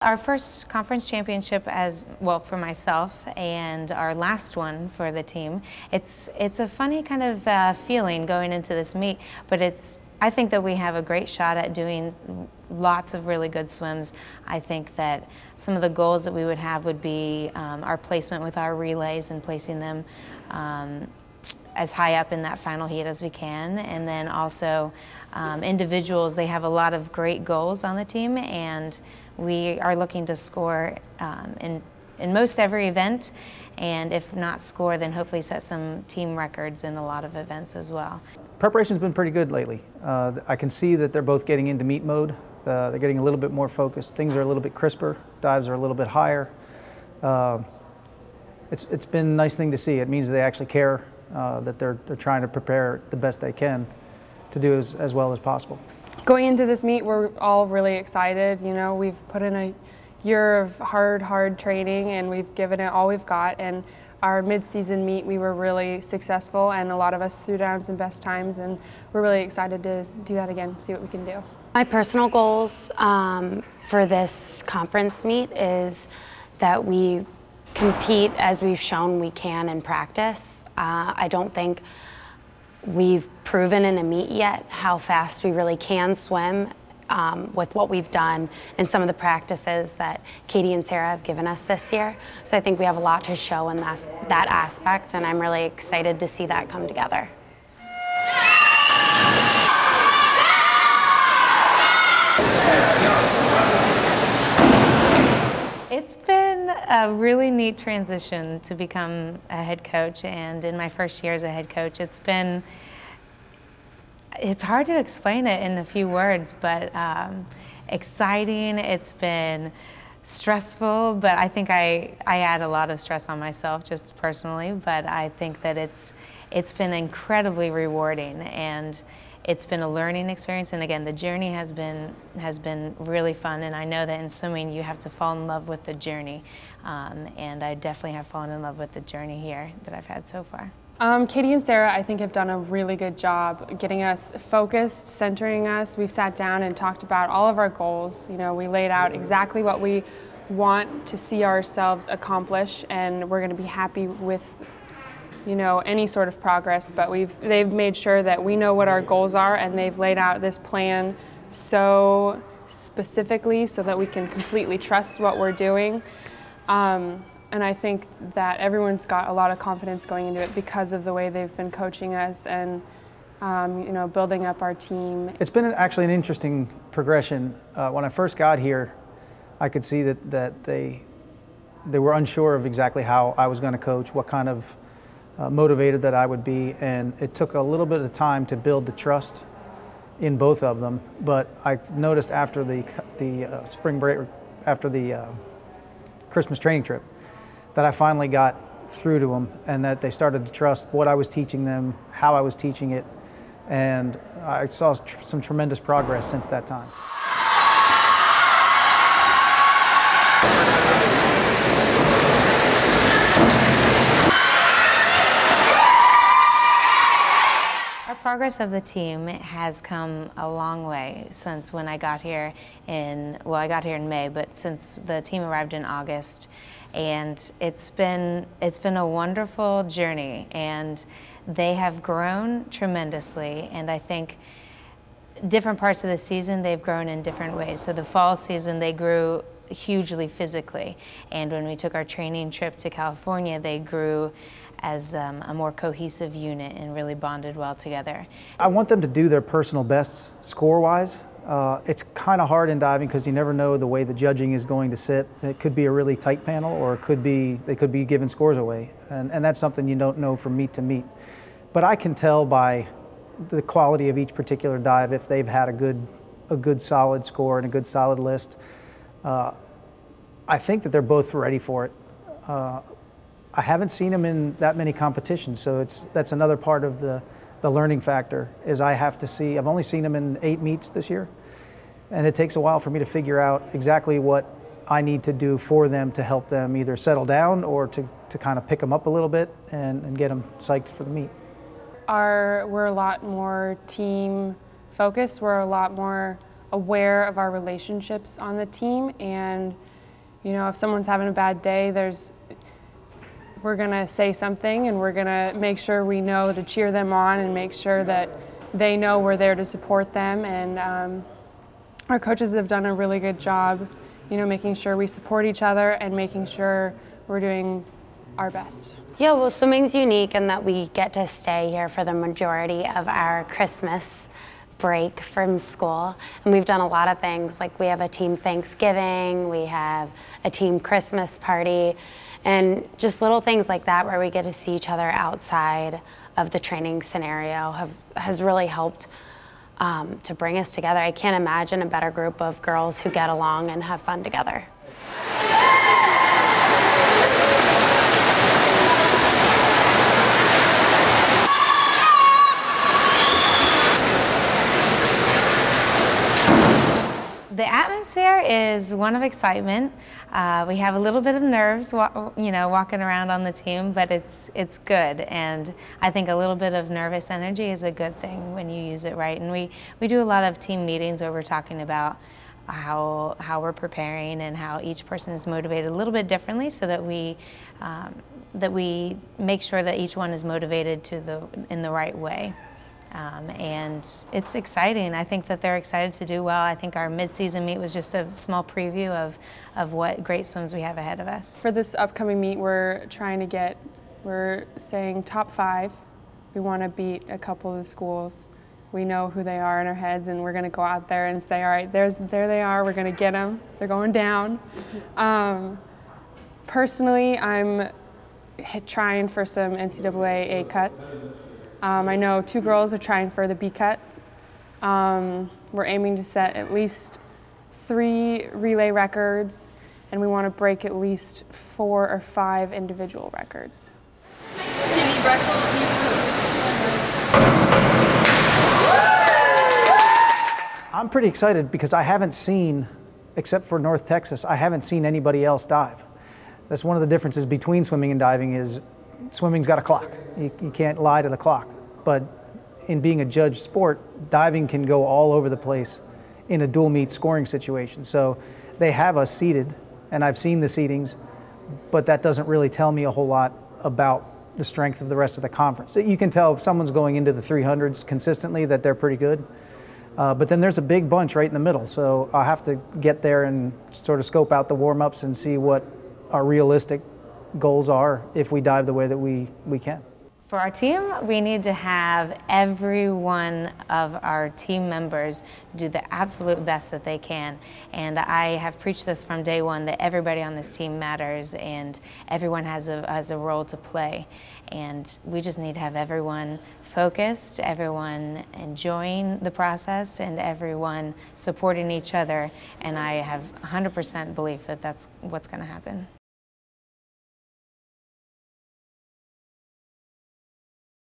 Our first conference championship as well for myself, and our last one for the team. It's a funny kind of feeling going into this meet, but I think that we have a great shot at doing lots of really good swims. I think that some of the goals that we would have would be our placement with our relays and placing them as high up in that final heat as we can, and then also individuals. They have a lot of great goals on the team, and we are looking to score in most every event, and if not score, then hopefully set some team records in a lot of events as well. Preparation's been pretty good lately. I can see that they're both getting into meet mode. They're getting a little bit more focused. Things are a little bit crisper. Dives are a little bit higher. It's been a nice thing to see. It means they actually care, that they're trying to prepare the best they can to do as well as possible. Going into this meet, we're all really excited. You know, we've put in a year of hard training, and we've given it all we've got. And our mid-season meet, we were really successful, and a lot of us threw down some best times, and we're really excited to do that again, see what we can do. My personal goals for this conference meet is that we compete as we've shown we can in practice. I don't think we've proven in a meet yet how fast we really can swim with what we've done and some of the practices that Katie and Sarah have given us this year. So I think we have a lot to show in that aspect, and I'm really excited to see that come together. It's been a really neat transition to become a head coach, and in my first year as a head coach, it's hard to explain it in a few words, but exciting. It's been stressful, but I think I add a lot of stress on myself just personally, but I think that it's been incredibly rewarding, and it's been a learning experience. And again, the journey has been really fun, and I know that in swimming you have to fall in love with the journey, and I definitely have fallen in love with the journey here that I've had so far. Katie and Sarah, I think, have done a really good job getting us focused, centering us. We've sat down and talked about all of our goals. You know, we laid out exactly what we want to see ourselves accomplish, and we're going to be happy with, you know, any sort of progress. But they've made sure that we know what our goals are, and they've laid out this plan so specifically so that we can completely trust what we're doing. And I think that everyone's got a lot of confidence going into it because of the way they've been coaching us and you know, building up our team. It's been actually an interesting progression. When I first got here, I could see that they were unsure of exactly how I was going to coach, what kind of motivated that I would be, and it took a little bit of time to build the trust in both of them. But I noticed after the spring break, after the Christmas training trip, that I finally got through to them, and that they started to trust what I was teaching them, how I was teaching it, and I saw some tremendous progress since that time. Our progress of the team has come a long way since when I got here I got here in May, but since the team arrived in August. And it's been a wonderful journey, and they have grown tremendously, and I think different parts of the season they've grown in different ways. So the fall season they grew hugely physically, and when we took our training trip to California they grew as a more cohesive unit and really bonded well together. I want them to do their personal bests score-wise. It's kind of hard in diving because you never know the way the judging is going to sit. It could be a really tight panel, or they could be giving scores away, and that's something you don't know from meet to meet. But I can tell by the quality of each particular dive if they've had a good solid score and a good solid list. I think that they're both ready for it. I haven't seen them in that many competitions, so that's another part of the learning factor, is I have to see. I've only seen them in 8 meets this year, and it takes a while for me to figure out exactly what I need to do for them to help them either settle down or to kind of pick them up a little bit and get them psyched for the meet. We're a lot more team focused. We're a lot more aware of our relationships on the team, and You know, if someone's having a bad day, we're gonna say something, and we're gonna make sure we know to cheer them on and make sure that they know we're there to support them. And our coaches have done a really good job, you know, making sure we support each other and making sure we're doing our best. Yeah, well, swimming's unique in that we get to stay here for the majority of our Christmas break from school. And we've done a lot of things, like we have a team Thanksgiving, we have a team Christmas party, and just little things like that where we get to see each other outside of the training scenario has really helped to bring us together. I can't imagine a better group of girls who get along and have fun together. The atmosphere is one of excitement. We have a little bit of nerves, you know, walking around on the team, but it's good. And I think a little bit of nervous energy is a good thing when you use it right. And we do a lot of team meetings where we're talking about how we're preparing and how each person is motivated a little bit differently, so that we make sure that each one is motivated in the right way. And it's exciting. I think that they're excited to do well. I think our mid-season meet was just a small preview of what great swims we have ahead of us. For this upcoming meet, we're saying top 5. We want to beat a couple of the schools. We know who they are in our heads, and we're going to go out there and say, all right, there they are, we're going to get them. They're going down. Personally, I'm trying for some NCAA A cuts. I know 2 girls are trying for the B cut. We're aiming to set at least 3 relay records, and we want to break at least 4 or 5 individual records. Can you wrestle? I'm pretty excited because I haven't seen, except for North Texas, I haven't seen anybody else dive. That's one of the differences between swimming and diving is swimming's got a clock. You can't lie to the clock. But in being a judged sport, diving can go all over the place in a dual meet scoring situation. So they have us seated, and I've seen the seatings, but that doesn't really tell me a whole lot about the strength of the rest of the conference. You can tell if someone's going into the 300s consistently that they're pretty good. But then there's a big bunch right in the middle. So I'll have to get there and sort of scope out the warm-ups and see what our realistic goals are if we dive the way that we can. For our team, we need to have every one of our team members do the absolute best that they can. And I have preached this from day one, that everybody on this team matters and everyone has a role to play. And we just need to have everyone focused, everyone enjoying the process, and everyone supporting each other. And I have 100% belief that that's what's going to happen.